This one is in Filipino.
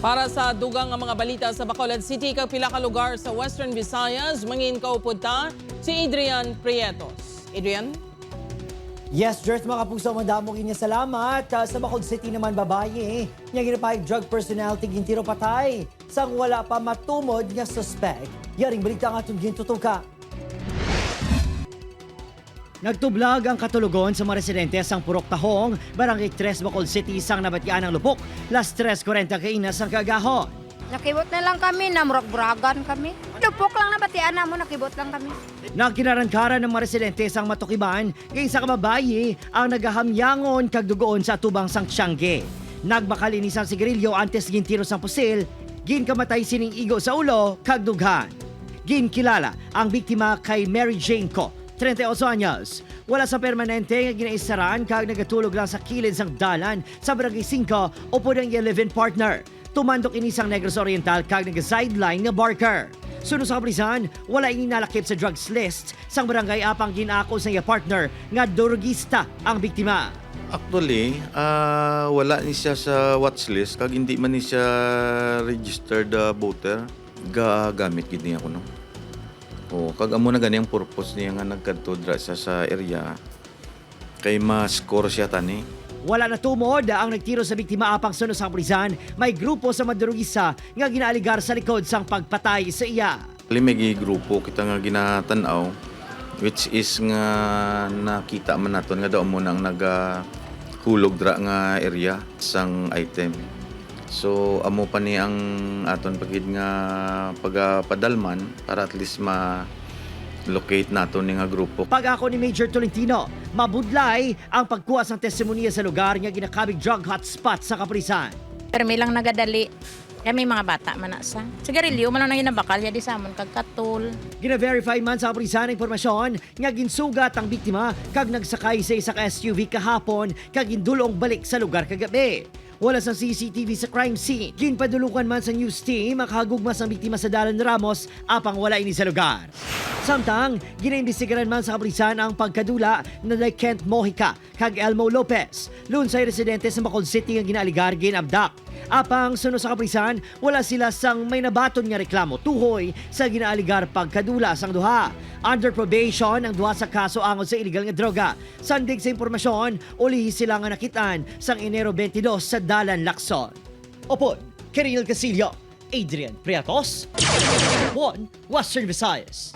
Para sa dugang nga mga balita sa Bacolod City, kag pila ka lugar sa Western Visayas, mangin kaupod ta si Adrian Prietos. Adrian? Yes, Jers, mga kapuso, madamong inya salamat. Sa Bacolod City naman, babae, niya ginapahig drug personality gintiro patay. Sang wala pa matumod nga suspect. Yaring balita nga itong gintutuka. Nagtublag ang katulugon sa mga residente sang Purok Tahong, Barangay 3, Bacolod City, sang nabatian ng lupok. Las 3:40 kainas ang kagahon. Nakibot na lang kami, namurag-buragan kami. Lupok lang na batian na mo, nakibot lang kami. Nagkinarangkara ng mga residente sang Matukiban, kay sa kababayi ang nagahamyangon kag dugoon sa tubang sang Tiangge. Nagbakalinis ang sigarilyo antes gintiro sang pusil, ginkamatay sining igo sa ulo kag dughan. Ginkilala ang biktima kay Mary Jane Co, 38 anyos. Wala sa permanente nga ginaisaran kag nagatulog lang sa kilid sang dalan sa Barangay 5 o po ng 11 partner. Tumandok ini sang Negros Oriental kag nag-sideline nga Barker. Sunod sa kaprisan, wala ini nalakip sa drugs list sang barangay apang ginako sa iya partner nga drugista ang biktima. Actually, wala ni siya sa watch list kag hindi man ni siya registered voter. Gamit gid niya ko no. O kag amo na gani ang purpose niya nga nagkadto dra siya sa area kay ma-score siya tani. Wala na tumod ang nagtiro sa biktima apang sunod sa kaprisan, may grupo sa madurugisa nga ginaaligar sa likod sang pagpatay sa iya. May grupo kita nga ginatanaw which is nga nakita man naton nga daw mo nang nagahulog dra nga area sang item. So amo pa ni ang aton pagid nga pagapadalman para at least locate nato ni nga grupo. Pag ako ni Major Tolentino, mabudlay ang pagkuha sang testimonya sa lugar nga ginakabig drug hotspot sa kaprisan. Permi lang nagadali. Kami mga bata man na sa. Sigarilyo, man lang na ginabakal, yadi sa amon kag katul. Gina-verify man sa kaprisan ang impormasyon nga ginsugat ang biktima kag nagsakay sa isa ka SUV kahapon kag gindulong balik sa lugar kagabi. Wala sa CCTV sa crime scene. Ginpadulukan man sa news team ang kahagugmas ang biktima sa Dalan Ramos apang wala ini sa lugar. Samtang, ginaimbestigaran man sa kaprisan ang pagkadula na Kent Mojica kag Elmo Lopez. Lunsay residente sa Bacolod City nga ginaaligar ginabdak. Apang sunod sa kaprisan, wala sila sang may nabaton nga reklamo tuhoy sa ginaaligar pagkadula sang duha. Under probation ang duha sa kaso angod sa illegal nga droga. Sandig sa impormasyon, ulihi sila nga nakitaan sang Enero 22 sa Dalan Lacson. Opod, Kiril Casillo, Adrian Prietos, One Western Visayas.